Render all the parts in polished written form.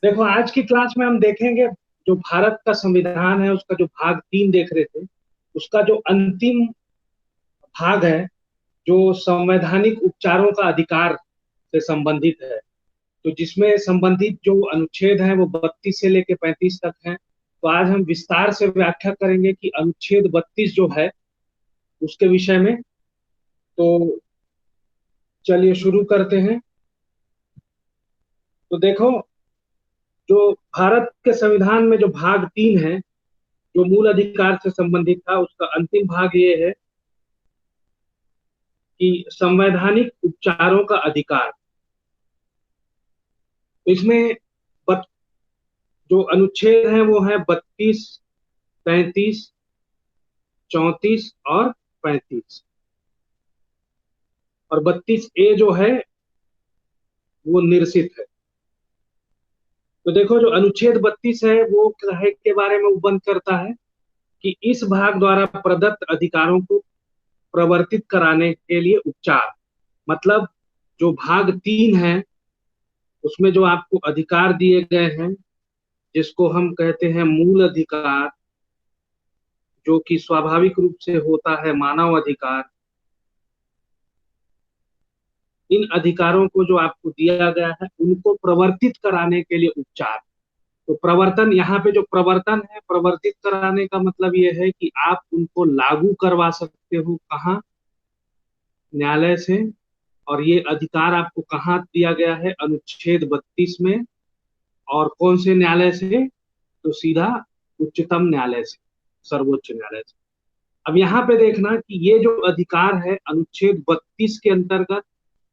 देखो, आज की क्लास में हम देखेंगे जो भारत का संविधान है उसका जो भाग 3 देख रहे थे, उसका जो अंतिम भाग है, जो संवैधानिक उपचारों का अधिकार से संबंधित है। तो जिसमें संबंधित जो अनुच्छेद हैं वो 32 से लेकर 35 तक हैं। तो आज हम विस्तार से व्याख्या करेंगे कि अनुच्छेद 32 जो है उसके विषय में। तो चलिए शुरू करते हैं। तो देखो, जो भारत के संविधान में जो भाग 3 है, जो मूल अधिकार से संबंधित था, उसका अंतिम भाग ये है कि संवैधानिक उपचारों का अधिकार। तो इसमें बत, जो अनुच्छेद हैं वो है 32, 35, 34 और 35। और 32A जो है वो निरसित है। तो देखो, जो अनुच्छेद 32 है वो काहे के बारे में उपबंध करता है कि इस भाग द्वारा प्रदत्त अधिकारों को प्रवर्तित कराने के लिए उपचार। मतलब जो भाग 3 है उसमें जो आपको अधिकार दिए गए हैं, जिसको हम कहते हैं मूल अधिकार, जो कि स्वाभाविक रूप से होता है मानव अधिकार, इन अधिकारों को जो आपको दिया गया है उनको प्रवर्तित कराने के लिए उपचार। तो प्रवर्तन, यहाँ पे जो प्रवर्तन है, प्रवर्तित कराने का मतलब ये है कि आप उनको लागू करवा सकते हो। कहाँ? न्यायालय से। और ये अधिकार आपको कहाँ दिया गया है? अनुच्छेद 32 में। और कौन से न्यायालय से? तो सीधा उच्चतम न्यायालय से, सर्वोच्च न्यायालय से। अब यहाँ पे देखना कि ये जो अधिकार है अनुच्छेद 32 के अंतर्गत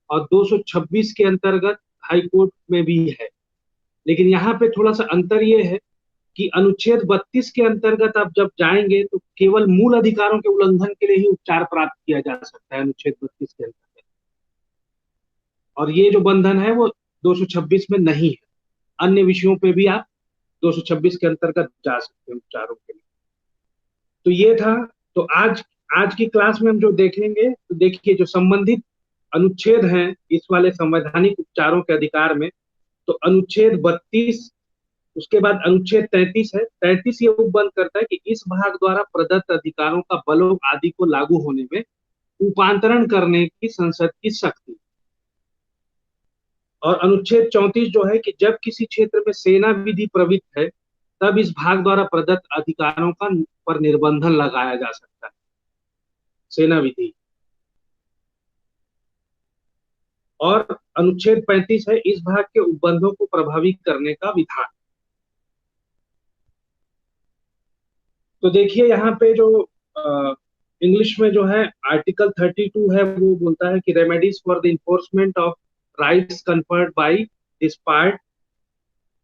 और 226 के अंतर्गत हाई कोर्ट में भी है। लेकिन यहाँ पे थोड़ा सा अंतर ये है कि अनुच्छेद 32 के अंतर्गत आप जब जाएंगे तो केवल मूल अधिकारों के उल्लंघन के लिए ही उपचार प्राप्त किया जा सकता है अनुच्छेद 32 के अंतर्गत। और ये जो बंधन है वो 226 में नहीं है। अन्य विषयों पे भी आप 226 के अंतर्गत जा सकते हैं उपचारों के लिए। तो ये था। तो आज आज की क्लास में हम जो देखेंगे, तो देखिए जो संबंधित अनुच्छेद हैं इस वाले संवैधानिक उपचारों के अधिकार में, तो अनुच्छेद 32, उसके बाद अनुच्छेद 33 है। 33 ये उपबंध करता है कि इस भाग द्वारा प्रदत्त अधिकारों का बलों आदि को लागू होने में रूपांतरण करने की संसद की शक्ति। और अनुच्छेद 34 जो है कि जब किसी क्षेत्र में सेना विधि प्रवृत्त है तब इस भाग द्वारा प्रदत्त अधिकारों का पर निर्बंधन लगाया जा सकता है, सेना विधि। और अनुच्छेद 35 है इस भाग के उपबंधों को प्रभावी करने का विधान। तो देखिए यहाँ पे जो इंग्लिश में जो है आर्टिकल 32 है वो बोलता है कि remedies for the enforcement of rights conferred bye this part.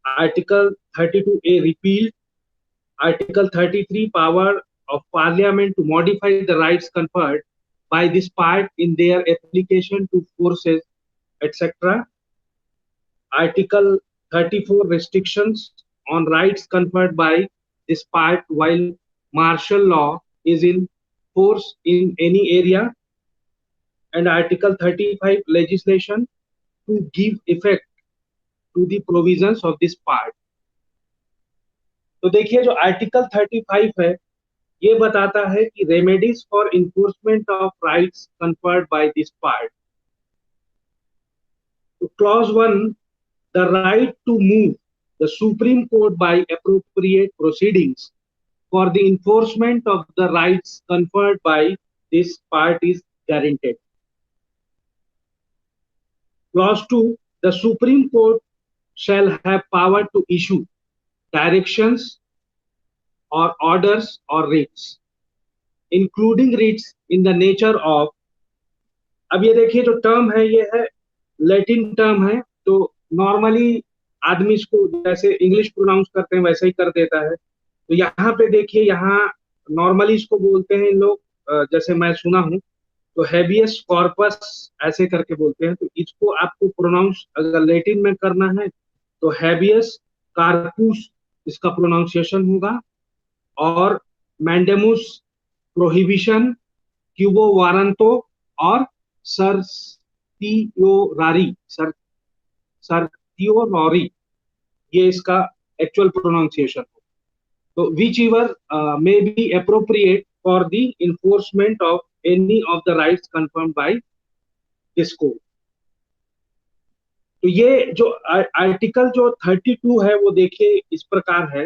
Article 32A repealed. Article 33 power of parliament to modify the rights conferred by this part in their application to forces, etc. Article 34 restrictions on rights conferred by this part while martial law is in force in any area. And Article 35 legislation to give effect to the provisions of this part. तो देखिए जो article 35 है ये बताता है कि remedies for enforcement of rights conferred by this part. तो clause 1, the right to move the Supreme Court by appropriate proceedings for the enforcement of the rights conferred by this part is guaranteed. Clause 2, the Supreme Court shall have power to issue directions or orders or writs, including writs in the nature of। अब ये देखिए जो term है ये है Latin term है। तो normally आदमी इसको जैसे इंग्लिश प्रोनाउंस करते हैं वैसे ही कर देता है। तो यहाँ पे देखिए, यहाँ नॉर्मली इसको बोलते हैं इन लोग, जैसे मैं सुना हूँ तो हैबियस कॉर्पस ऐसे करके बोलते हैं। तो इसको आपको प्रोनाउंस अगर लैटिन में करना है तो हैबियस कार्पुस इसका प्रोनाउंसिएशन होगा। और मैंडेमुस प्रोहिबिशन, क्यूबो वारंतो और सर्टियोरारी सर्तियोनॉरी, ये इसका एक्चुअल प्रोनाउंसिएशन हो। तो whichever may be appropriate for the enforcement of any of the rights confirmed by this code. तो ये जो आर्टिकल जो 32 है वो देखिए इस प्रकार है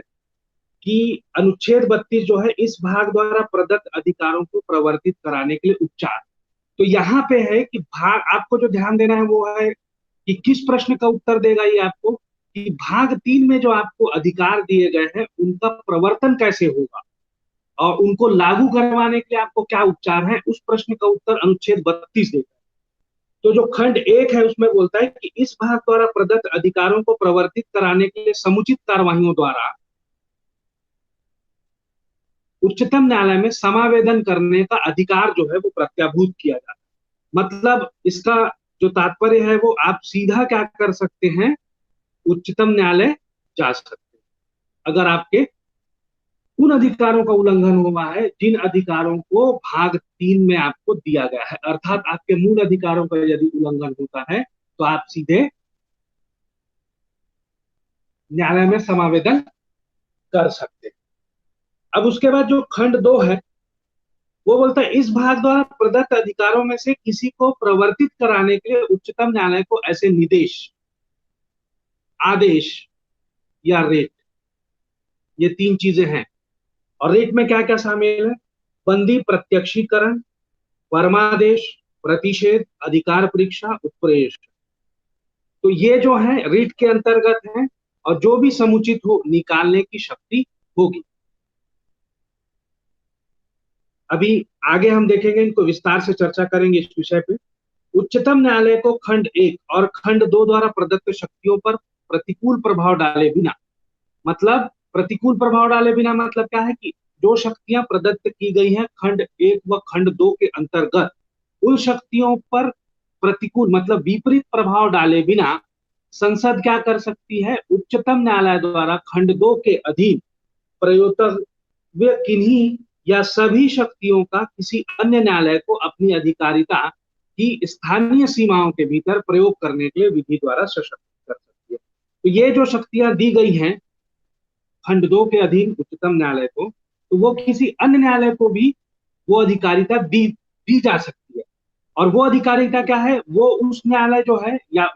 कि अनुच्छेद 32 जो है, इस भाग द्वारा प्रदत्त अधिकारों को प्रवर्तित कराने के लिए उपचार। तो यहाँ पे है कि भाग, आपको जो ध्यान देना है वो है कि किस प्रश्न का उत्तर देगा ये आपको, कि भाग 3 में जो आपको अधिकार दिए गए हैं उनका प्रवर्तन कैसे होगा और उनको लागू करवाने के लिए आपको क्या उपचार है, उस प्रश्न का उत्तर अनुच्छेद 32 देगा। तो जो खंड 1 है उसमें बोलता है कि इस भाग द्वारा प्रदत्त अधिकारों को प्रवर्तित कराने के लिए समुचित कार्यवाहियों द्वारा उच्चतम न्यायालय में समावेदन करने का अधिकार जो है वो प्रत्याभूत किया जाता है। मतलब इसका जो तात्पर्य है वो आप सीधा क्या कर सकते हैं, उच्चतम न्यायालय जा सकते हैं अगर आपके उन अधिकारों का उल्लंघन हुआ है जिन अधिकारों को भाग 3 में आपको दिया गया है। अर्थात आपके मूल अधिकारों का यदि उल्लंघन होता है तो आप सीधे न्यायालय में समावेदन कर सकते हैं। अब उसके बाद जो खंड 2 है वो बोलता है इस भाग द्वारा प्रदत्त अधिकारों में से किसी को प्रवर्तित कराने के लिए उच्चतम न्यायालय को ऐसे निर्देश, आदेश या रेट, ये 3 चीजें हैं। और रेट में क्या क्या शामिल है, बंदी प्रत्यक्षीकरण, परमादेश, प्रतिषेध, अधिकार परीक्षा, उत्प्रेष। तो ये जो है रिट के अंतर्गत है और जो भी समुचित हो निकालने की शक्ति होगी। अभी आगे हम देखेंगे, इनको विस्तार से चर्चा करेंगे इस विषय पे। उच्चतम न्यायालय को खंड 1 और खंड 2 द्वारा प्रदत्त शक्तियों पर प्रतिकूल प्रभाव डाले बिना, मतलब प्रतिकूल प्रभाव डाले बिना मतलब क्या है कि जो शक्तियां प्रदत्त की गई हैं खंड 1 व खंड 2 के अंतर्गत, उन शक्तियों पर प्रतिकूल मतलब विपरीत प्रभाव डाले बिना संसद क्या कर सकती है, उच्चतम न्यायालय द्वारा खंड 2 के अधीन प्रयोतव्य किन्हीं या सभी शक्तियों का किसी अन्य न्यायालय को अपनी अधिकारिता की स्थानीय सीमाओं के भीतर प्रयोग करने के लिए विधि द्वारा सशक्त कर सकती है। तो ये जो शक्तियां दी गई हैं खंड 2 के अधीन उच्चतम न्यायालय को, तो वो किसी अन्य न्यायालय को भी वो अधिकारिता दी जा सकती है। और वो अधिकारिता क्या है, वो उस न्यायालय जो है या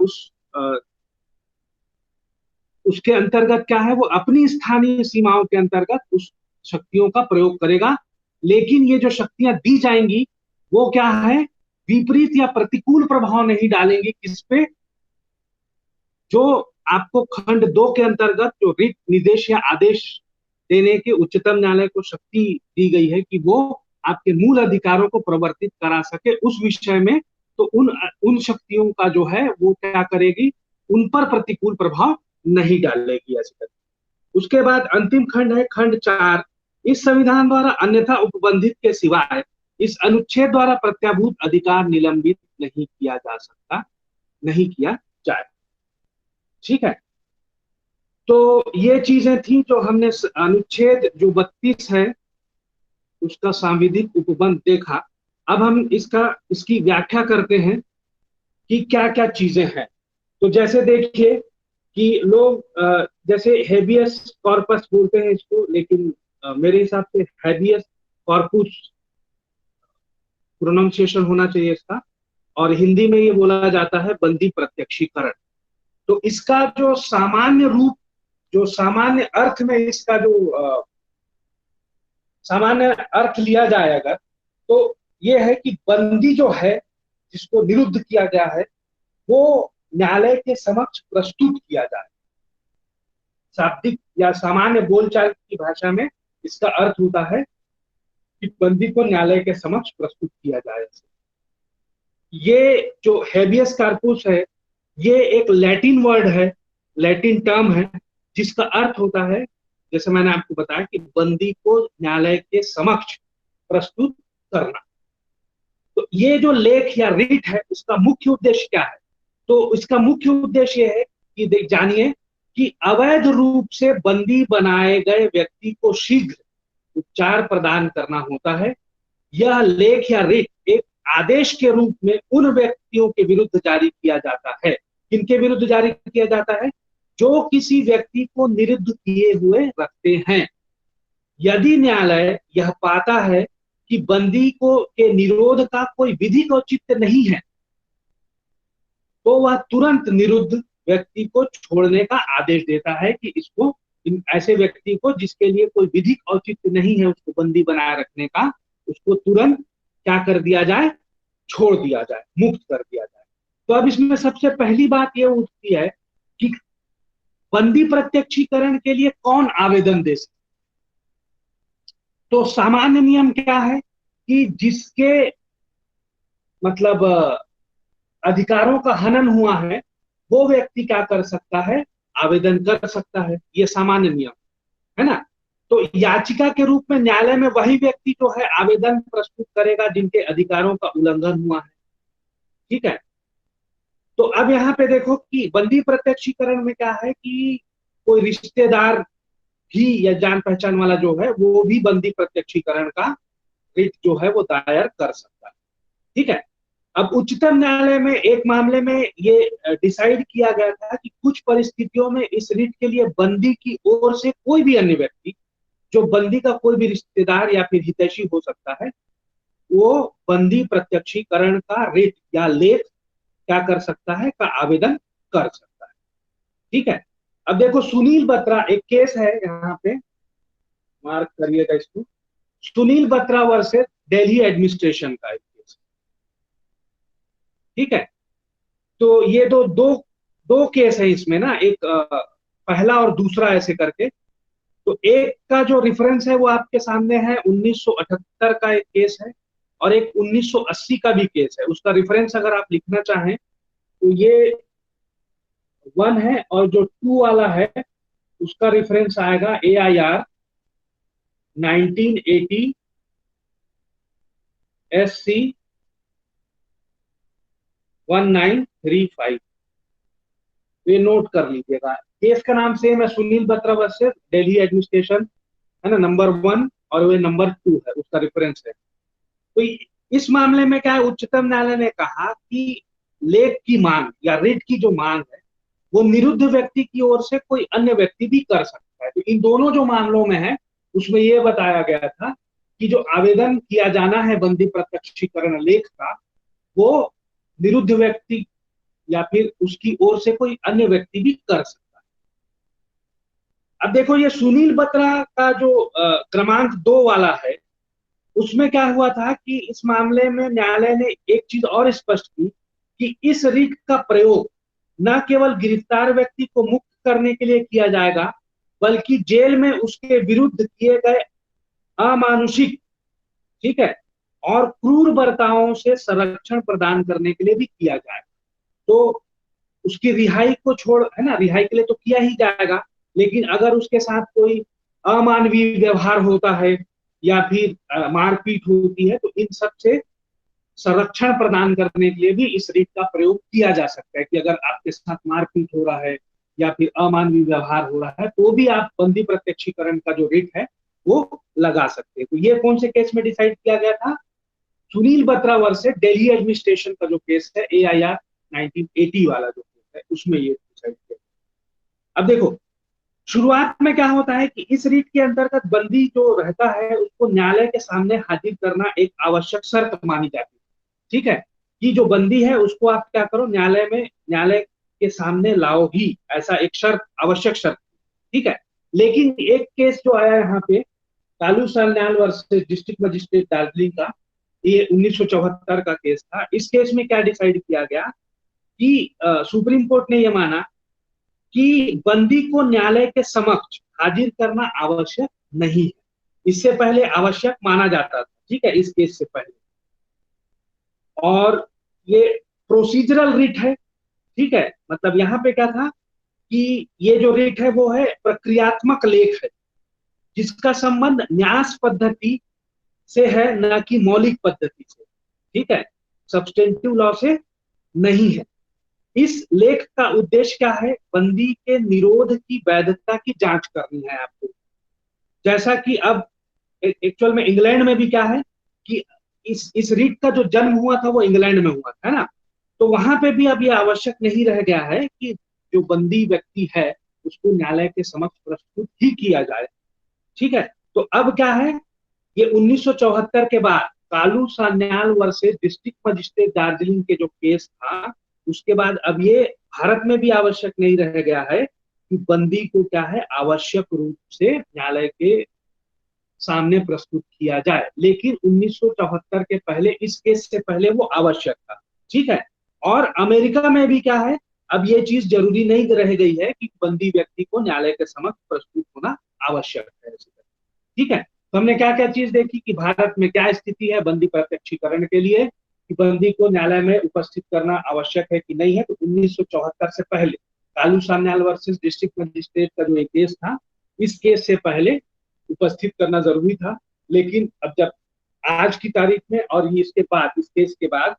उसके अंतर्गत क्या है, वो अपनी स्थानीय सीमाओं के अंतर्गत उस शक्तियों का प्रयोग करेगा। लेकिन ये जो शक्तियां दी जाएंगी वो क्या है, विपरीत या प्रतिकूल प्रभाव नहीं डालेंगी किस पे, जो आपको खंड 2 के अंतर्गत जो रिट, निर्देश या आदेश देने के उच्चतम न्यायालय को शक्ति दी गई है कि वो आपके मूल अधिकारों को प्रवर्तित करा सके उस विषय में, तो उन शक्तियों का जो है वो क्या करेगी, उन पर प्रतिकूल प्रभाव नहीं डालेगी ऐसे। उसके बाद अंतिम खंड है खंड 4। इस संविधान द्वारा अन्यथा उपबंधित के सिवाय इस अनुच्छेद द्वारा प्रत्याभूत अधिकार निलंबित नहीं किया जा सकता, नहीं किया जाए। ठीक है, तो ये चीजें थी जो हमने अनुच्छेद जो 32 है उसका सांविधिक उपबंध देखा। अब हम इसकी व्याख्या करते हैं कि क्या क्या चीजें हैं। तो जैसे देखिए कि लोग जैसे हेबियस कॉर्पस बोलते हैं इसको, लेकिन मेरे हिसाब से हेबियस कॉर्पस प्रोनाउंसिएशन होना चाहिए इसका, और हिंदी में ये बोला जाता है बंदी प्रत्यक्षीकरण। तो इसका जो सामान्य रूप, जो सामान्य अर्थ में इसका जो सामान्य अर्थ लिया जाए अगर, तो ये है कि बंदी जो है जिसको निरुद्ध किया गया है वो न्यायालय के समक्ष प्रस्तुत किया जाए। शाब्दिक या सामान्य बोलचाल की भाषा में इसका अर्थ होता है कि बंदी को न्यायालय के समक्ष प्रस्तुत किया जाए। ये जो हेबियस कार्पस है ये एक लैटिन वर्ड है, लैटिन टर्म है, जिसका अर्थ होता है, जैसे मैंने आपको बताया कि बंदी को न्यायालय के समक्ष प्रस्तुत करना। तो ये जो लेख या रिट है उसका मुख्य उद्देश्य क्या है, तो इसका मुख्य उद्देश्य ये है कि जानिए कि अवैध रूप से बंदी बनाए गए व्यक्ति को शीघ्र उपचार प्रदान करना होता है। यह लेख या रिट एक आदेश के रूप में उन व्यक्तियों के विरुद्ध जारी किया जाता है किनके विरुद्ध जारी किया जाता है? जो किसी व्यक्ति को निरुद्ध किए हुए रखते हैं। यदि न्यायालय यह पाता है कि बंदी को के निरोध का कोई विधिक औचित्य नहीं है, तो वह तुरंत निरुद्ध व्यक्ति को छोड़ने का आदेश देता है कि इसको, ऐसे व्यक्ति को जिसके लिए कोई विधिक औचित्य नहीं है उसको बंदी बनाए रखने का, उसको तुरंत क्या कर दिया जाए? छोड़ दिया जाए, मुक्त कर दिया जाए। तो अब इसमें सबसे पहली बात यह उठती है कि बंदी प्रत्यक्षीकरण के लिए कौन आवेदन दे सकता? तो सामान्य नियम क्या है कि जिसके मतलब अधिकारों का हनन हुआ है वो व्यक्ति क्या कर सकता है? आवेदन कर सकता है। ये सामान्य नियम है ना। तो याचिका के रूप में न्यायालय में वही व्यक्ति जो है आवेदन प्रस्तुत करेगा जिनके अधिकारों का उल्लंघन हुआ है। ठीक है। तो अब यहाँ पे देखो कि बंदी प्रत्यक्षीकरण में क्या है कि कोई रिश्तेदार भी या जान पहचान वाला जो है वो भी बंदी प्रत्यक्षीकरण का रिट जो है वो दायर कर सकता है। ठीक है। अब उच्चतम न्यायालय में एक मामले में ये डिसाइड किया गया था कि कुछ परिस्थितियों में इस रिट के लिए बंदी की ओर से कोई भी अन्य व्यक्ति, जो बंदी का कोई भी रिश्तेदार या फिर हितैषी हो सकता है, वो बंदी प्रत्यक्षीकरण का रिट या लेख क्या कर सकता है? का आवेदन कर सकता है। ठीक है। अब देखो सुनील बत्रा, एक केस है यहाँ पे, मार्क करिएगा इसको, सुनील बत्रा वर्सेस दिल्ली एडमिनिस्ट्रेशन का एक केस। ठीक है। तो ये दो दो केस है इसमें ना, एक पहला और दूसरा ऐसे करके। तो एक का जो रेफरेंस है वो आपके सामने है, 1978 का एक केस है और एक 1980 का भी केस है। उसका रेफरेंस अगर आप लिखना चाहें तो ये 1 है, और जो 2 वाला है उसका रेफरेंस आएगा AIR 1980 SC 1935। ये नोट कर लीजिएगा। केस का नाम सेम है, सुनील बत्रा वर्सेस दिल्ली एडमिनिस्ट्रेशन, है ना, नंबर 1, और वे नंबर 2 है, उसका रेफरेंस है। तो इस मामले में क्या है, उच्चतम न्यायालय ने कहा कि लेख की मांग या रिट की जो मांग है वो निरुद्ध व्यक्ति की ओर से कोई अन्य व्यक्ति भी कर सकता है। तो इन दोनों जो मामलों में है उसमें यह बताया गया था कि जो आवेदन किया जाना है बंदी प्रत्यक्षीकरण लेख का, वो निरुद्ध व्यक्ति या फिर उसकी ओर से कोई अन्य व्यक्ति भी कर सकता है। अब देखो ये सुनील बत्रा का जो क्रमांक 2 वाला है, उसमें क्या हुआ था कि इस मामले में न्यायालय ने एक चीज और स्पष्ट की कि इस रिट का प्रयोग न केवल गिरफ्तार व्यक्ति को मुक्त करने के लिए किया जाएगा, बल्कि जेल में उसके विरुद्ध किए गए अमानुषिक, ठीक है, और क्रूर बर्तावों से संरक्षण प्रदान करने के लिए भी किया जाएगा। तो उसकी रिहाई को छोड़, है ना, रिहाई के लिए तो किया ही जाएगा, लेकिन अगर उसके साथ कोई अमानवीय व्यवहार होता है या फिर मारपीट होती है तो इन सब से संरक्षण प्रदान करने के लिए भी इस रिट का प्रयोग किया जा सकता है कि अगर आपके साथ मारपीट हो रहा है या फिर अमानवीय व्यवहार हो रहा है तो भी आप बंदी प्रत्यक्षीकरण का जो रिट है वो लगा सकते हैं। तो ये कौन से केस में डिसाइड किया गया था? सुनील बत्रा वर्सेस दिल्ली एडमिनिस्ट्रेशन का जो केस है AIR 1980 वाला जो केस है, उसमें ये डिसाइड किया। अब देखो शुरुआत में क्या होता है कि इस रीट के अंतर्गत बंदी जो रहता है उसको न्यायालय के सामने हाजिर करना एक आवश्यक शर्त मानी जाती है। ठीक है, कि जो बंदी है उसको आप क्या करो, न्यायालय के सामने लाओ ही, ऐसा एक शर्त, आवश्यक शर्त। ठीक है। लेकिन एक केस जो आया यहाँ पे, Kalu Sanyal versus district magistrate Darjeeling का, ये 1974 का केस था। इस केस में क्या डिसाइड किया गया कि सुप्रीम कोर्ट ने यह माना कि बंदी को न्यायालय के समक्ष हाजिर करना आवश्यक नहीं है। इससे पहले आवश्यक माना जाता था, ठीक है, इस केस से पहले। और ये प्रोसीजरल रिट है, ठीक है, मतलब यहाँ पे क्या था कि ये जो रिट है वो है प्रक्रियात्मक लेख है जिसका संबंध न्यास पद्धति से है, न कि मौलिक पद्धति से। ठीक है, सब्सटेंटिव लॉ से नहीं है। इस लेख का उद्देश्य क्या है? बंदी के निरोध की वैधता की जांच करनी है आपको। जैसा कि अब एक्चुअल में इंग्लैंड में भी क्या है कि इस रिट का जो जन्म हुआ था वो इंग्लैंड में हुआ था, है ना। तो वहां पे भी अब ये आवश्यक नहीं रह गया है कि जो बंदी व्यक्ति है उसको न्यायालय के समक्ष प्रस्तुत ही किया जाए। ठीक है, तो अब क्या है, ये 1974 के बाद Kalu Sanyal versus district magistrate Darjeeling के जो केस था, उसके बाद अब ये भारत में भी आवश्यक नहीं रह गया है कि बंदी को क्या है आवश्यक रूप से न्यायालय के सामने प्रस्तुत किया जाए। लेकिन 1974 के पहले, इस केस से पहले वो आवश्यक था। ठीक है, और अमेरिका में भी क्या है, अब ये चीज जरूरी नहीं रह गई है कि बंदी व्यक्ति को न्यायालय के समक्ष प्रस्तुत होना आवश्यक है। ठीक है, तो हमने क्या क्या चीज देखी कि भारत में क्या स्थिति है बंदी प्रत्यक्षीकरण के लिए, कि बंदी को न्यायालय में उपस्थित करना आवश्यक है कि नहीं है। तो 1974 से पहले Kalu Sanyal versus district magistrate का जो एक केस था, इस केस से पहले उपस्थित करना जरूरी था। लेकिन अब जब आज की तारीख में और इसके बाद, इस केस के बाद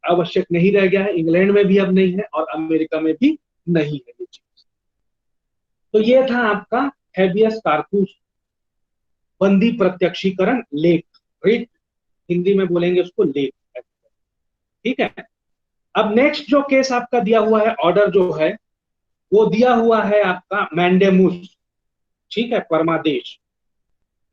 आवश्यक नहीं रह गया है। इंग्लैंड में भी अब नहीं है और अमेरिका में भी नहीं है ये चीज। तो ये था आपका हैबियस कार्पस, बंदी प्रत्यक्षीकरण लेख, रिट, हिंदी में बोलेंगे उसको लेख। ठीक है, अब नेक्स्ट जो केस आपका दिया हुआ है, ऑर्डर जो है वो दिया हुआ है आपका मैंडेमुस। ठीक है, परमादेश।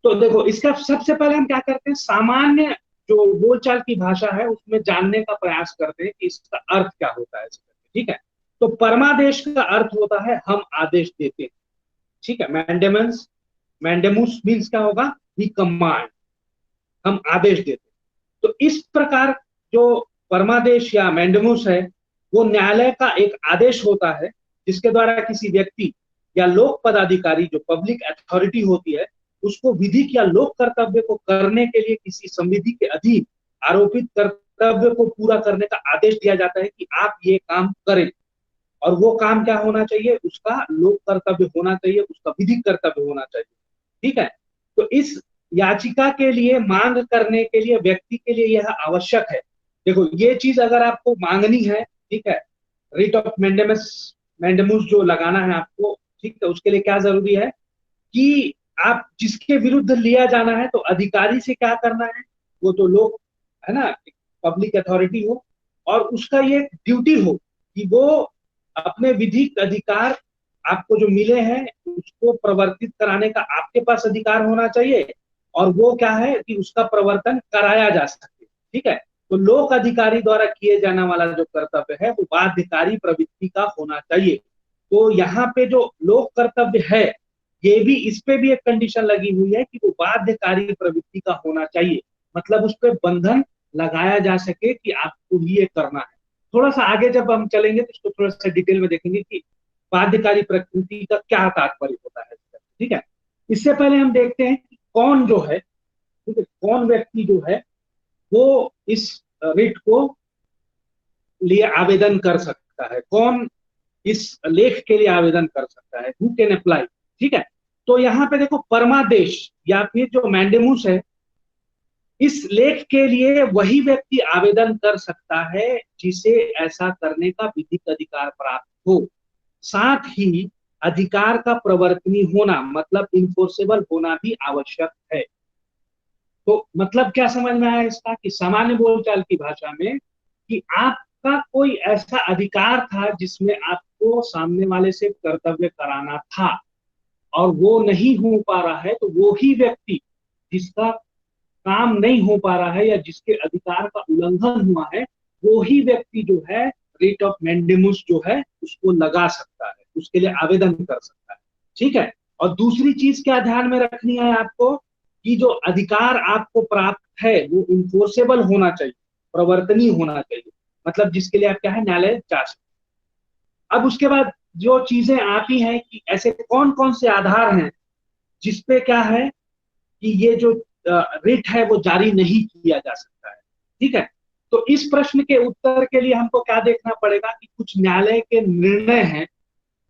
तो देखो, इसका सबसे पहले हम क्या करते हैं, सामान्य जो बोलचाल की भाषा है उसमें जानने का प्रयास करते हैं कि इसका अर्थ क्या होता है। ठीक है, तो परमादेश का अर्थ होता है हम आदेश देते हैं। ठीक है, मैंडेमस, मैंडेमुस मीन्स क्या होगा, वी कमांड, हम आदेश देते हैं। तो इस प्रकार जो परमादेश या मैंडेमुस है, वो न्यायालय का एक आदेश होता है जिसके द्वारा किसी व्यक्ति या लोक पदाधिकारी, जो पब्लिक अथॉरिटी होती है, उसको विधिक या लोक कर्तव्य को करने के लिए किसी संविधि के अधीन आरोपित कर्तव्य को पूरा करने का आदेश दिया जाता है कि आप ये काम करें। और वो काम क्या होना चाहिए, उसका लोक कर्तव्य होना चाहिए, उसका विधिक कर्तव्य होना चाहिए। ठीक है, तो इस याचिका के लिए, मांग करने के लिए व्यक्ति के लिए यह आवश्यक है। देखो, ये चीज अगर आपको मांगनी है, ठीक है, रिट ऑफ मैंडेमस, मैंडेमुस जो लगाना है आपको, ठीक है, उसके लिए क्या जरूरी है कि आप जिसके विरुद्ध लिया जाना है, तो अधिकारी से क्या करना है, वो तो लोग है ना, पब्लिक अथॉरिटी हो, और उसका ये ड्यूटी हो कि वो अपने विधिक अधिकार आपको जो मिले हैं उसको प्रवर्तित कराने का आपके पास अधिकार होना चाहिए, और वो क्या है कि उसका प्रवर्तन कराया जा सके। ठीक है, तो लोक अधिकारी द्वारा किए जाने वाला जो कर्तव्य है वो बाध्यकारी प्रवृत्ति का होना चाहिए। तो यहाँ पे जो लोक कर्तव्य है, ये भी, इस पे भी एक कंडीशन लगी हुई है कि वो बाध्यकारी प्रवृत्ति का होना चाहिए, मतलब उस पर बंधन लगाया जा सके कि आपको ही ये करना है। थोड़ा सा आगे जब हम चलेंगे तो इसको थोड़ा सा डिटेल में देखेंगे कि बाध्यकारी प्रकृति का क्या तात्पर्य होता है। ठीक है, इससे पहले हम देखते हैं कि कौन जो है, ठीक है, कौन व्यक्ति जो है वो इस रिट को लिए आवेदन कर सकता है, कौन इस लेख के लिए आवेदन कर सकता है, हु कैन अप्लाई। ठीक है, तो यहाँ पे देखो, परमादेश या फिर जो मैंडेमुस है, इस लेख के लिए वही व्यक्ति आवेदन कर सकता है जिसे ऐसा करने का विधिक अधिकार प्राप्त हो, साथ ही अधिकार का प्रवर्तनी होना, मतलब इन्फोर्सेबल होना भी आवश्यक है। तो मतलब क्या समझ में आया इसका, कि सामान्य बोलचाल की भाषा में कि आपका कोई ऐसा अधिकार था जिसमें आपको सामने वाले से कर्तव्य कराना था और वो नहीं हो पा रहा है, तो वो ही व्यक्ति जिसका काम नहीं हो पा रहा है या जिसके अधिकार का उल्लंघन हुआ है, वो ही व्यक्ति जो है रिट ऑफ मैंडेमुस जो है उसको लगा सकता है, उसके लिए आवेदन कर सकता है। ठीक है, और दूसरी चीज क्या ध्यान में रखनी है आपको, कि जो अधिकार आपको प्राप्त है वो इन्फोर्सेबल होना चाहिए, प्रवर्तनीय होना चाहिए, मतलब जिसके लिए आप क्या है न्यायालय जा सकते। अब उसके बाद जो चीजें आती हैं कि ऐसे कौन कौन से आधार हैं जिसपे क्या है कि ये जो रिट है वो जारी नहीं किया जा सकता है। ठीक है, तो इस प्रश्न के उत्तर के लिए हमको क्या देखना पड़ेगा कि कुछ न्यायालय के निर्णय हैं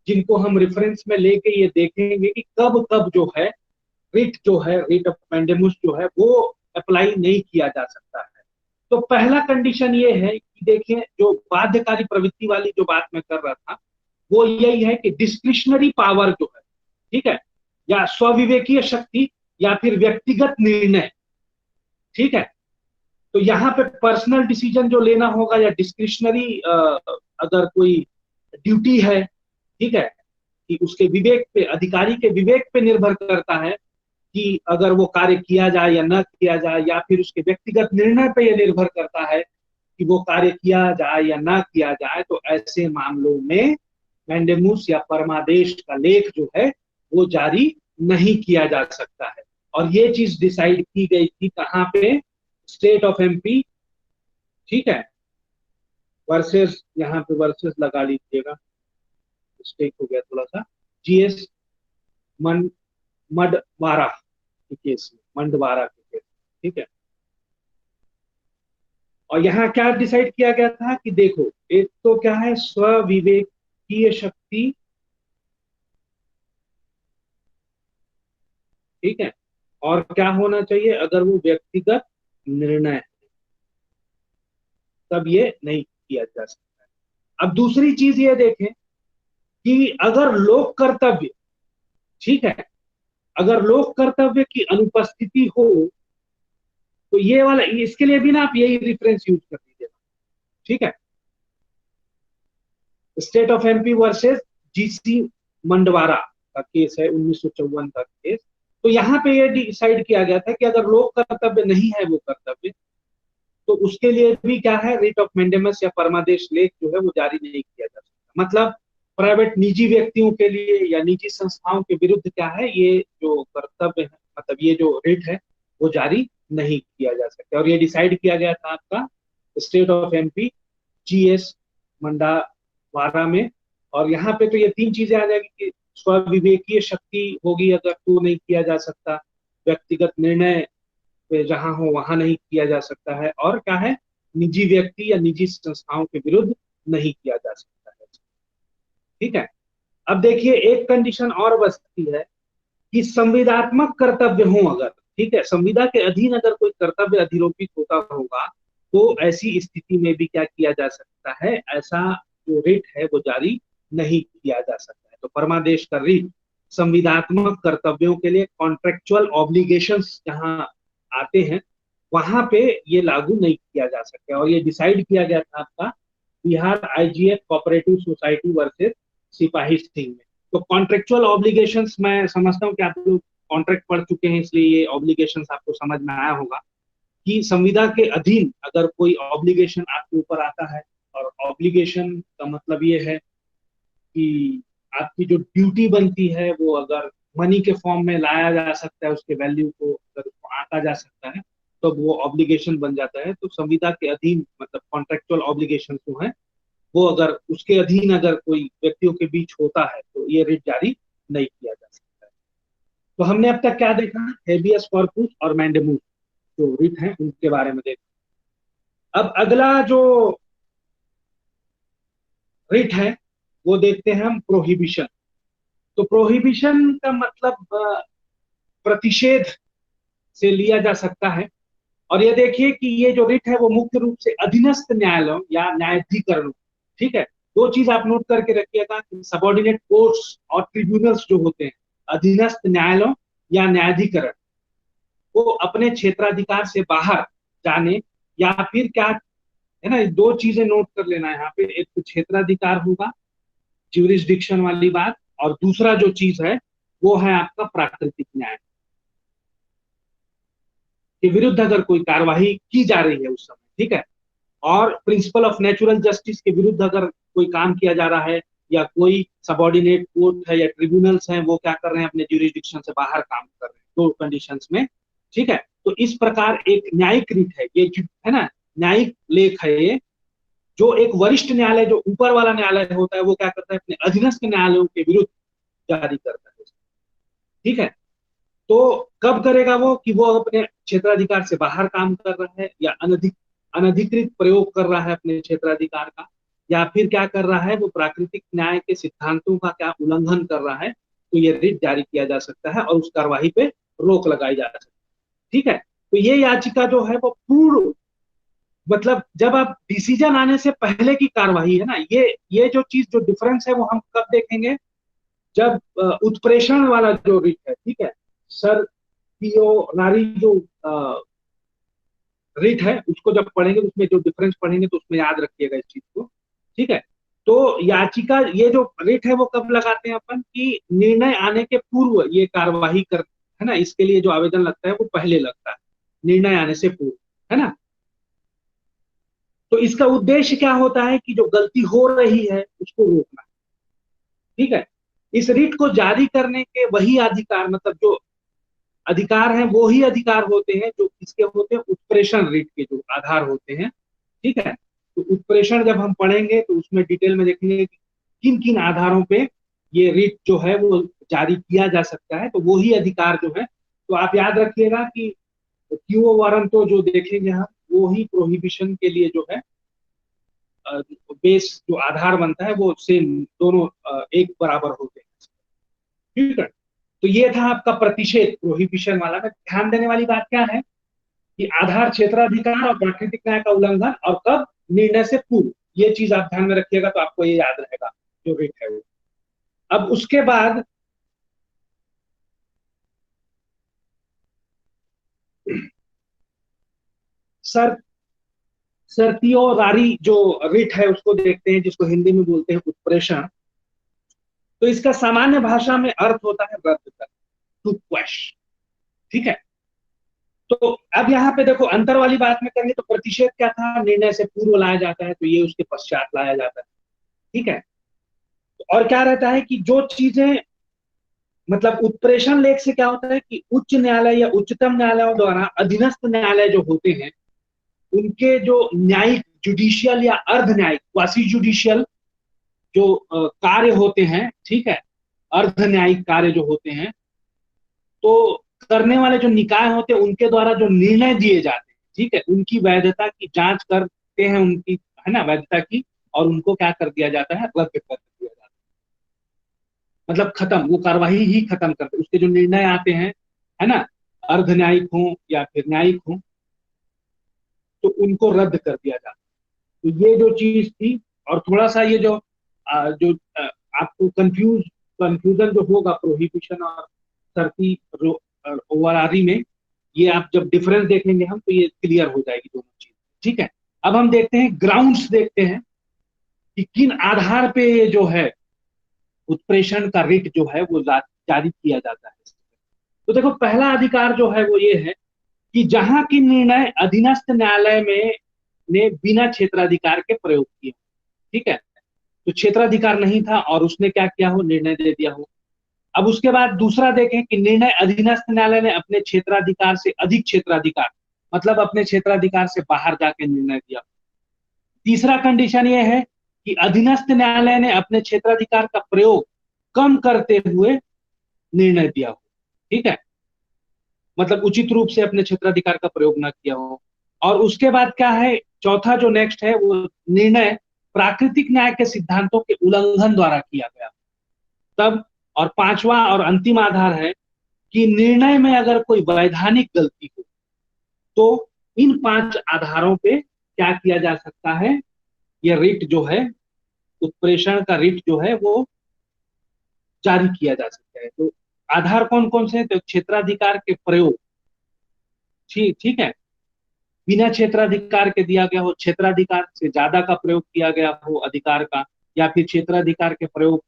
जिनको हम रेफरेंस में लेके ये देखेंगे कि कब कब जो है रिट जो है, रिट ऑफ मैंडेमुस जो है वो अप्लाई नहीं किया जा सकता है। तो पहला कंडीशन ये है कि देखिए, जो बाध्यकारी प्रवृत्ति वाली जो बात मैं कर रहा था वो यही है कि डिस्क्रिशनरी पावर जो है, ठीक है, या स्वविवेकीय शक्ति या फिर व्यक्तिगत निर्णय, ठीक है, तो यहाँ पे पर्सनल डिसीजन जो लेना होगा या डिस्क्रिशनरी अगर कोई ड्यूटी है, ठीक है, कि उसके विवेक पे, अधिकारी के विवेक पे निर्भर करता है कि अगर वो कार्य किया जाए या न किया जाए, या फिर उसके व्यक्तिगत निर्णय पे ये निर्भर करता है कि वो कार्य किया जाए या ना किया जाए, तो ऐसे मामलों में मैंडेमुस या परमादेश का लेख जो है वो जारी नहीं किया जा सकता है। और ये चीज डिसाइड की गई थी कहाँ पे? स्टेट ऑफ एमपी, ठीक है, वर्सेस, यहाँ पे वर्सेस लगा लीजिएगा, मिस्टेक हो गया थोड़ा सा, जीएस मन मडवारा के केस में, मंडवारा के केस में, ठीक है। और यहाँ क्या डिसाइड किया गया था कि देखो, एक तो क्या है, स्वविवेकीय शक्ति, ठीक है, और क्या होना चाहिए, अगर वो व्यक्तिगत निर्णय है तब ये नहीं किया जा सकता है। अब दूसरी चीज ये देखें कि अगर लोक कर्तव्य, ठीक है, अगर लोक कर्तव्य की अनुपस्थिति हो, तो ये वाला, इसके लिए भी ना आप यही रेफरेंस यूज कर लीजिएगा, ठीक है, State of MP versus GC Mandawara का केस है, 1954 का केस। तो यहाँ पे ये डिसाइड किया गया था कि अगर लोक कर्तव्य नहीं है वो कर्तव्य, तो उसके लिए भी क्या है, रिट ऑफ मैंडेमस या परमादेश लेख जो है वो जारी नहीं किया जा सकता। मतलब प्राइवेट, निजी व्यक्तियों के लिए या निजी संस्थाओं के विरुद्ध क्या है, ये जो कर्तव्य है, मतलब ये जो रिट है वो जारी नहीं किया जा सकता। और ये डिसाइड किया गया था आपका स्टेट ऑफ एमपी जीएस मंडावारा में। और यहाँ पे तो ये तीन चीजें आ जाएगी कि स्वविवेकीय शक्ति होगी अगर तो नहीं किया जा सकता, व्यक्तिगत निर्णय पे जहां हो वहां नहीं किया जा सकता है, और क्या है, निजी व्यक्ति या निजी संस्थाओं के विरुद्ध नहीं किया जा सकता है, ठीक है। अब देखिए, एक कंडीशन और बचती है कि संविदात्मक कर्तव्य हो अगर, ठीक है, संविदा के अधीन अगर कोई कर्तव्य अधिरोपित होता होगा, तो ऐसी स्थिति में भी क्या किया जा सकता है, ऐसा जो रिट है वो जारी नहीं किया जा सकता है। तो परमादेश का रिट संविदात्मक कर्तव्यों के लिए, कॉन्ट्रेक्चुअल ऑब्लिगेशंस जहां आते हैं, वहां पे ये लागू नहीं किया जा सकता। और ये डिसाइड किया गया था आपका Bihar IGF cooperative society versus सिपाही सिंह में। तो कॉन्ट्रेक्चुअल ऑब्लिगेशंस, मैं समझता हूँ कि आप लोग कॉन्ट्रैक्ट पढ़ चुके हैं, इसलिए ये ऑब्लिगेशंस आपको समझ में आया होगा कि संविदा के अधीन अगर कोई ऑब्लिगेशन आपके ऊपर आता है, और ऑब्लिगेशन का मतलब ये है कि आपकी जो ड्यूटी बनती है वो अगर मनी के फॉर्म में लाया जा सकता है, उसके वैल्यू को अगर उसको आंका जा सकता है, तो वो ऑब्लिगेशन बन जाता है। तो संविदा के अधीन मतलब कॉन्ट्रेक्चुअल ऑब्लिगेशन जो है वो अगर उसके अधीन अगर कोई व्यक्तियों के बीच होता है, तो ये रिट जारी नहीं किया जा सकता है। तो हमने अब तक क्या देखा, हेबियस कॉर्पस और मैंडेमुस जो रिट है उनके बारे में देखा। अब अगला जो रिट है वो देखते हैं हम, प्रोहिबिशन। तो प्रोहिबिशन का मतलब प्रतिषेध से लिया जा सकता है। और ये देखिए कि ये जो रिट है वो मुख्य रूप से अधीनस्थ न्यायालयों या न्यायाधिकरणों, ठीक है, दो चीज आप नोट करके रखिएगा कि सबॉर्डिनेट कोर्ट्स और ट्रिब्यूनल्स जो होते हैं, अधीनस्थ न्यायालयों या न्यायाधिकरण, वो अपने क्षेत्राधिकार से बाहर जाने, या फिर क्या है ना, दो चीजें नोट कर लेना है यहाँ पे, एक तो क्षेत्राधिकार होगा, ज्यूरिसडिक्शन वाली बात, और दूसरा जो चीज है वो है आपका प्राकृतिक न्याय के विरुद्ध अगर कोई कार्यवाही की जा रही है उस समय, ठीक है, और प्रिंसिपल ऑफ नेचुरल जस्टिस के विरुद्ध अगर कोई काम किया जा रहा है, या कोई सबॉर्डिनेट कोर्ट है या ट्रिब्यूनल्स हैं वो क्या कर रहे हैं, अपने ज्यूरिसडिक्शन से बाहर काम कर रहे हैं, दो कंडीशंस में, ठीक है। तो इस प्रकार एक न्यायिक रिट है ये, है ना, न्यायिक लेख है ये, जो एक वरिष्ठ न्यायालय, जो ऊपर वाला न्यायालय होता है, वो क्या करता है, अपने अधीनस्थ न्यायालयों के विरुद्ध जारी करता है, ठीक है। तो कब करेगा वो, कि वो अपने क्षेत्राधिकार से बाहर काम कर रहा है, या अनधिकृत प्रयोग कर रहा है अपने क्षेत्राधिकार का, या फिर क्या कर रहा है, वो प्राकृतिक न्याय के सिद्धांतों का क्या उल्लंघन कर रहा है, तो ये रिट जारी किया जा सकता है और उस कार्रवाई पे रोक लगाई जा सकती है, ठीक है। तो ये याचिका जो है वो पूर्व, मतलब जब आप डिसीजन आने से पहले की कार्रवाई है ना, ये जो चीज, जो डिफरेंस है वो हम कब देखेंगे, जब उत्प्रेषण वाला जो रिट है, ठीक है, सर पियो नारी जो रिट है उसको जब पढ़ेंगे उसमें जो डिफरेंस पढ़ेंगे तो उसमें याद रखिएगा इस चीज को, ठीक है। तो याचिका, ये जो रिट है वो कब लगाते हैं अपन, कि निर्णय आने के पूर्व ये कार्यवाही कर, है ना, इसके लिए जो आवेदन लगता है वो पहले लगता है, निर्णय आने से पूर्व, है ना। तो इसका उद्देश्य क्या होता है कि जो गलती हो रही है उसको रोकना, ठीक है। इस रिट को जारी करने के वही अधिकार, मतलब जो अधिकार हैं वो ही अधिकार होते हैं जो किसके होते हैं, उत्प्रेषण रिट के जो आधार होते हैं, ठीक है। तो उत्प्रेषण जब हम पढ़ेंगे तो उसमें डिटेल में देखेंगे कि किन किन आधारों पे ये रिट जो है वो जारी किया जा सकता है, तो वो ही अधिकार जो है। तो आप याद रखिएगा कि क्यू वारंट तो जो देखेंगे हम, वो ही प्रोहिबिशन के लिए जो है बेस जो आधार बनता है वो सेम, दोनों एक बराबर होते हैं, ठीक है। तो ये था आपका प्रतिषेध प्रोहिबिशन वाला में। ध्यान देने वाली बात क्या है कि आधार, क्षेत्राधिकार और प्राकृतिक न्याय का उल्लंघन, और कब, निर्णय से पूर्व, ये चीज आप ध्यान में रखिएगा तो आपको ये याद रहेगा जो रिट है वो। अब उसके बाद सर सर्तियोरारी जो रिट है उसको देखते हैं, जिसको हिंदी में बोलते हैं उत्प्रेषण। तो इसका सामान्य भाषा में अर्थ होता है रद्द कर, टू क्वैश, ठीक है। तो अब यहाँ पे देखो अंतर वाली बात में करेंगे तो प्रतिषेध क्या था, निर्णय से पूर्व लाया जाता है, तो ये उसके पश्चात लाया जाता है, ठीक है। और क्या रहता है कि जो चीजें, मतलब उत्प्रेषण लेख से क्या होता है कि उच्च न्यायालय या उच्चतम न्यायालयों द्वारा अधीनस्थ न्यायालय जो होते हैं उनके जो न्यायिक, जुडिशियल या अर्ध न्यायिक, क्वासी जुडिशियल जो कार्य होते हैं, ठीक है, अर्ध न्यायिक कार्य जो होते हैं, तो करने वाले जो निकाय होते हैं उनके द्वारा जो निर्णय दिए जाते हैं, ठीक है, उनकी वैधता की जांच करते हैं, उनकी, है ना, वैधता की, और उनको क्या कर दिया जाता है, रद्द कर दिया जाता है, मतलब खत्म, वो कार्यवाही ही खत्म करते, उसके जो निर्णय आते हैं, है ना, अर्ध न्यायिक हो या फिर न्यायिक हो, तो उनको रद्द कर दिया जाता है। तो ये जो चीज थी, और थोड़ा सा ये जो जो आपको कंफ्यूजन जो होगा प्रोहिबिशन और शर्ती ओवरारी में, ये आप जब डिफरेंस देखेंगे हम तो ये क्लियर हो जाएगी दोनों चीज, ठीक है। अब हम देखते हैं ग्राउंड्स, देखते हैं कि किन आधार पे ये जो है उत्प्रेषण का रिट जो है वो जारी किया जाता है। तो देखो पहला अधिकार जो है वो ये है कि जहां की निर्णय अधीनस्थ न्यायालय में ने बिना क्षेत्राधिकार के प्रयोग किए, ठीक है। तो क्षेत्राधिकार नहीं था और उसने क्या किया हो, निर्णय दे दिया हो। अब उसके बाद दूसरा देखें कि निर्णय अधीनस्थ न्यायालय ने अपने क्षेत्राधिकार से अधिक क्षेत्राधिकार, मतलब अपने क्षेत्राधिकार से बाहर जाके निर्णय दिया। तीसरा कंडीशन ये है कि अधीनस्थ न्यायालय ने अपने क्षेत्राधिकार का प्रयोग कम करते हुए निर्णय दिया हो, ठीक है, मतलब उचित रूप से अपने क्षेत्राधिकार का प्रयोग न किया हो। और उसके बाद क्या है, चौथा जो नेक्स्ट है वो निर्णय प्राकृतिक न्याय के सिद्धांतों के उल्लंघन द्वारा किया गया तब। और पांचवा और अंतिम आधार है कि निर्णय में अगर कोई वैधानिक गलती हो तो इन पांच आधारों पे क्या किया जा सकता है, यह रिट जो है, उत्प्रेषण का रिट जो है वो जारी किया जा सकता है। तो आधार कौन कौन से हैं, तो क्षेत्राधिकार के प्रयोग, ठीक ठीक है, बिना क्षेत्राधिकार के दिया गया हो, क्षेत्राधिकार से ज्यादा का प्रयोग किया गया हो अधिकार का, या फिर क्षेत्राधिकार के प्रयोग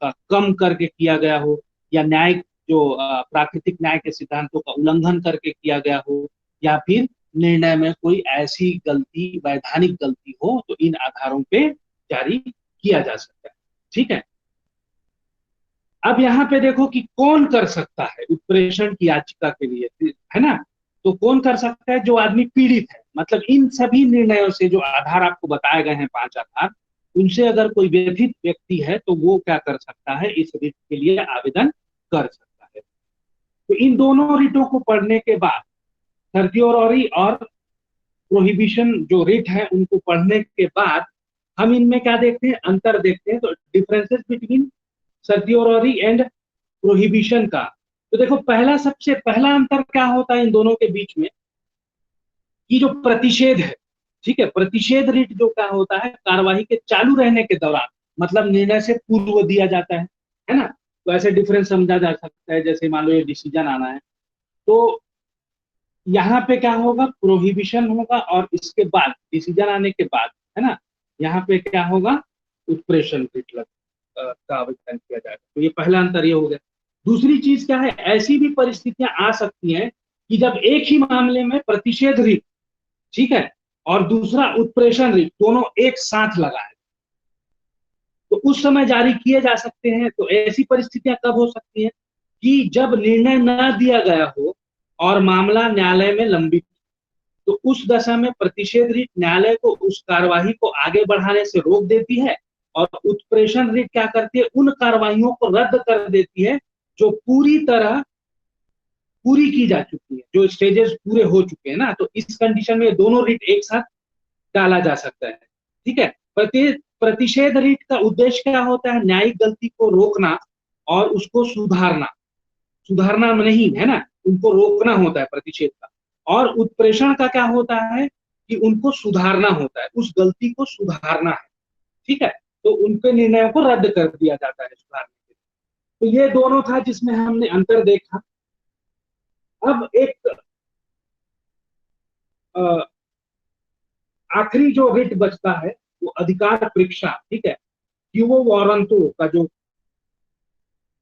का कम करके किया गया हो, या न्यायिक जो प्राकृतिक न्याय के सिद्धांतों का उल्लंघन करके किया गया हो, या फिर निर्णय में कोई ऐसी गलती, वैधानिक गलती हो, तो इन आधारों पे जारी किया जा सकता है, ठीक है। अब यहाँ पे देखो कि कौन कर सकता है उत्प्रेषण की याचिका के लिए, है ना। तो कौन कर सकता है, जो आदमी पीड़ित है, मतलब इन सभी निर्णयों से जो आधार आपको बताए गए हैं, पांच आधार, उनसे अगर कोई व्यथित व्यक्ति है तो वो क्या कर सकता है, इस रिट के लिए आवेदन कर सकता है। तो इन दोनों रिटों को पढ़ने के बाद, सर्टियोररी और प्रोहिबिशन जो रिट है उनको पढ़ने के बाद, हम इनमें क्या देखते हैं, अंतर देखते हैं। तो डिफरेंसेस बिटवीन सर्टियोररी एंड प्रोहिबिशन का, तो देखो पहला, सबसे पहला अंतर क्या होता है इन दोनों के बीच में, कि जो प्रतिषेध है, ठीक है, प्रतिषेध रिट जो क्या होता है, कार्यवाही के चालू रहने के दौरान, मतलब निर्णय से पूर्व दिया जाता है ना। तो ऐसे डिफरेंस समझा जा सकता है, जैसे मान लो ये डिसीजन आना है, तो यहाँ पे क्या होगा, प्रोहिबिशन होगा, और इसके बाद डिसीजन आने के बाद, है ना, यहाँ पे क्या होगा, उत्प्रेषण रिट का आवेदन किया जाएगा। तो ये पहला अंतर ये हो गया। दूसरी चीज क्या है, ऐसी भी परिस्थितियां आ सकती हैं कि जब एक ही मामले में प्रतिषेध रिट, ठीक है, और दूसरा उत्प्रेषण रिट दोनों एक साथ लगाए, तो उस समय जारी किए जा सकते हैं। तो ऐसी परिस्थितियां कब हो सकती हैं कि जब निर्णय न दिया गया हो और मामला न्यायालय में लंबित, तो उस दशा में प्रतिषेध रिट न्यायालय को उस कार्यवाही को आगे बढ़ाने से रोक देती है, और उत्प्रेषण रिट क्या करती है, उन कार्यवाहियों को रद्द कर देती है जो पूरी तरह पूरी की जा चुकी है, जो स्टेजेस पूरे हो चुके हैं ना। तो इस कंडीशन में दोनों रिट एक साथ डाला जा सकता है। ठीक है, प्रतिषेध रिट का उद्देश्य क्या होता है, न्यायिक गलती को रोकना और उसको सुधारना, सुधारना नहीं, है ना, उनको रोकना होता है प्रतिषेध का। और उत्प्रेषण का क्या होता है कि उनको सुधारना होता है, उस गलती को सुधारना है। ठीक है, तो उनके निर्णयों को रद्द कर दिया जाता है सुधारने के लिए। तो ये दोनों था जिसमें हमने अंतर देखा। अब एक आखिरी जो रिट बचता है वो अधिकार परीक्षा, ठीक है, क्यूओ वारंटो का जो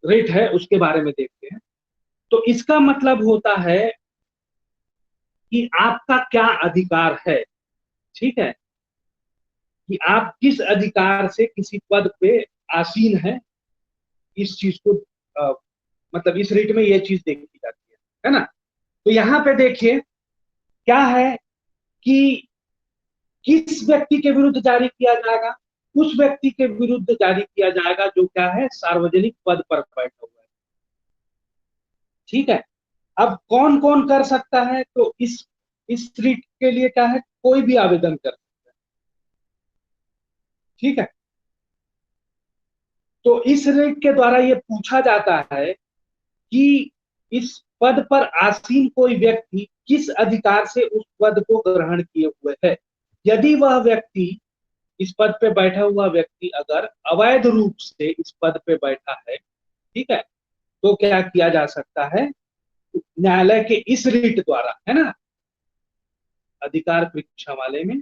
रिट है उसके बारे में देखते हैं। तो इसका मतलब होता है कि आपका क्या अधिकार है, ठीक है, कि आप किस अधिकार से किसी पद पे आसीन है, इस चीज को मतलब इस रिट में ये चीज देखी जाती है ना। तो यहाँ पे देखिए क्या है कि किस व्यक्ति के विरुद्ध जारी किया जाएगा, उस व्यक्ति के विरुद्ध जारी किया जाएगा जो क्या है, सार्वजनिक पद पर बैठा हुआ है। ठीक है, अब कौन कौन कर सकता है, तो इस रिट के लिए क्या है, कोई भी आवेदन कर सकता है। ठीक है, तो इस रिट के द्वारा ये पूछा जाता है कि इस पद पर आसीन कोई व्यक्ति किस अधिकार से उस पद को ग्रहण किए हुए है। यदि वह व्यक्ति, इस पद पे बैठा हुआ व्यक्ति अगर अवैध रूप से इस पद पे बैठा है, ठीक है, तो क्या किया जा सकता है, न्यायालय के इस रिट द्वारा, है ना, अधिकार परीक्षा वाले में,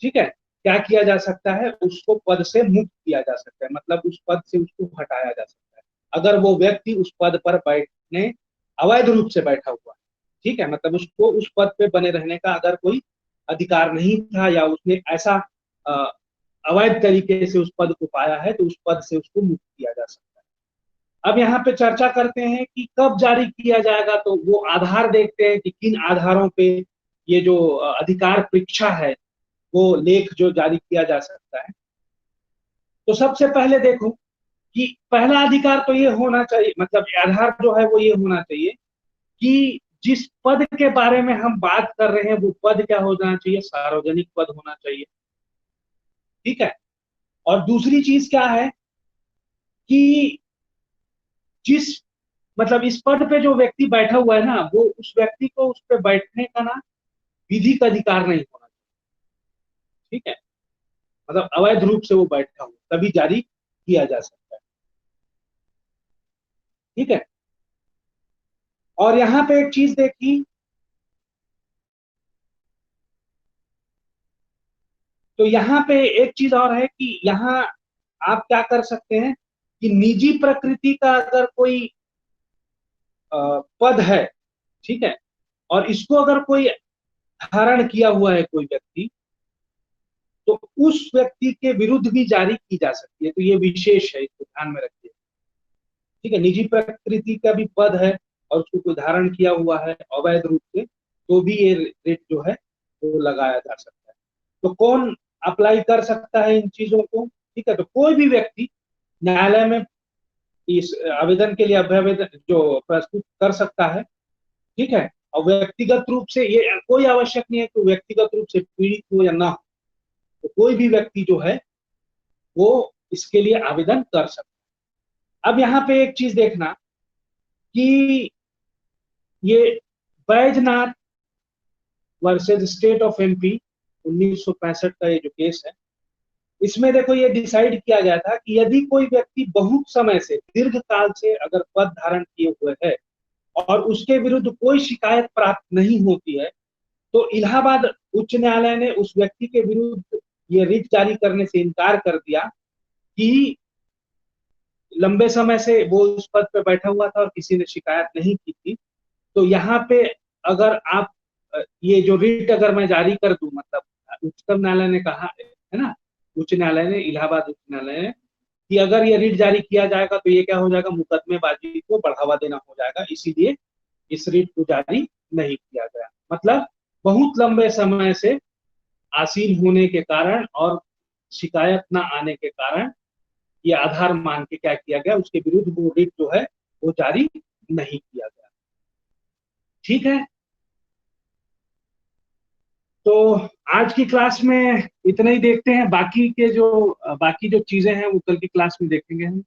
ठीक है, क्या किया जा सकता है, उसको पद से मुक्त किया जा सकता है, मतलब उस पद से उसको हटाया जा सकता है अगर वो व्यक्ति उस पद पर बैठने अवैध रूप से बैठा हुआ है। ठीक है, मतलब उसको उस पद पे बने रहने का अगर कोई अधिकार नहीं था, या उसने ऐसा अवैध तरीके से उस पद को पाया है, तो उस पद से उसको मुक्त किया जा सकता है। अब यहाँ पे चर्चा करते हैं कि कब जारी किया जाएगा, तो वो आधार देखते हैं कि किन आधारों पे ये जो अधिकार परीक्षा है, वो लेख जो जारी किया जा सकता है। तो सबसे पहले देखो कि पहला अधिकार तो ये होना चाहिए, मतलब आधार जो है वो ये होना चाहिए कि जिस पद के बारे में हम बात कर रहे हैं वो पद क्या होना चाहिए, सार्वजनिक पद होना चाहिए। ठीक है, और दूसरी चीज क्या है कि जिस, मतलब इस पद पे जो व्यक्ति बैठा हुआ है ना, वो उस व्यक्ति को उस पे बैठने का ना विधिक अधिकार नहीं होना चाहिए। ठीक है, मतलब अवैध रूप से वो बैठा हुआ तभी जारी किया जा सकता है। ठीक है, और यहाँ पे एक चीज देखी, तो यहाँ पे एक चीज और है कि यहाँ आप क्या कर सकते हैं कि निजी प्रकृति का अगर कोई पद है, ठीक है, और इसको अगर कोई धारण किया हुआ है कोई व्यक्ति, तो उस व्यक्ति के विरुद्ध भी जारी की जा सकती है। तो ये विशेष है, इसको ध्यान में रखिए। ठीक है, निजी प्रकृति का भी पद है और उसको कोई धारण किया हुआ है अवैध रूप से, तो भी ये रेट जो है वो लगाया जा सकता है। तो कौन अप्लाई कर सकता है इन चीजों को, ठीक है, तो कोई भी व्यक्ति न्यायालय में इस आवेदन के लिए अभ्यावेदन जो प्रस्तुत कर सकता है। ठीक है, और व्यक्तिगत रूप से ये कोई आवश्यक नहीं है कि व्यक्तिगत रूप से पीड़ित हो या ना हो, तो कोई भी व्यक्ति जो है वो इसके लिए आवेदन कर सकता है। अब यहाँ पे एक चीज देखना कि ये Baijnath versus state of MP 1965 का ये जो केस है, इसमें देखो ये डिसाइड किया गया था कि यदि कोई व्यक्ति बहुत समय से, दीर्घ काल से अगर पद धारण किए हुए है और उसके विरुद्ध कोई शिकायत प्राप्त नहीं होती है, तो इलाहाबाद उच्च न्यायालय ने उस व्यक्ति के विरुद्ध ये रिट जारी करने से इनकार कर दिया कि लंबे समय से वो उस पद पे बैठा हुआ था और किसी ने शिकायत नहीं की थी। तो यहाँ पे अगर आप ये जो रिट अगर मैं जारी कर दूं, मतलब उच्चतम न्यायालय ने कहा है ना, उच्च न्यायालय ने, इलाहाबाद उच्च न्यायालय ने, कि अगर ये रिट जारी किया जाएगा तो ये क्या हो जाएगा, मुकदमेबाजी को बढ़ावा देना हो जाएगा, इसीलिए इस रिट को जारी नहीं किया गया। मतलब बहुत लंबे समय से आसीन होने के कारण और शिकायत न आने के कारण ये आधार मान के क्या किया गया, उसके विरुद्ध वो रिट जो है वो जारी नहीं किया गया। ठीक है, तो आज की क्लास में इतना ही देखते हैं, बाकी जो चीजें हैं वो कल की क्लास में देखेंगे हम।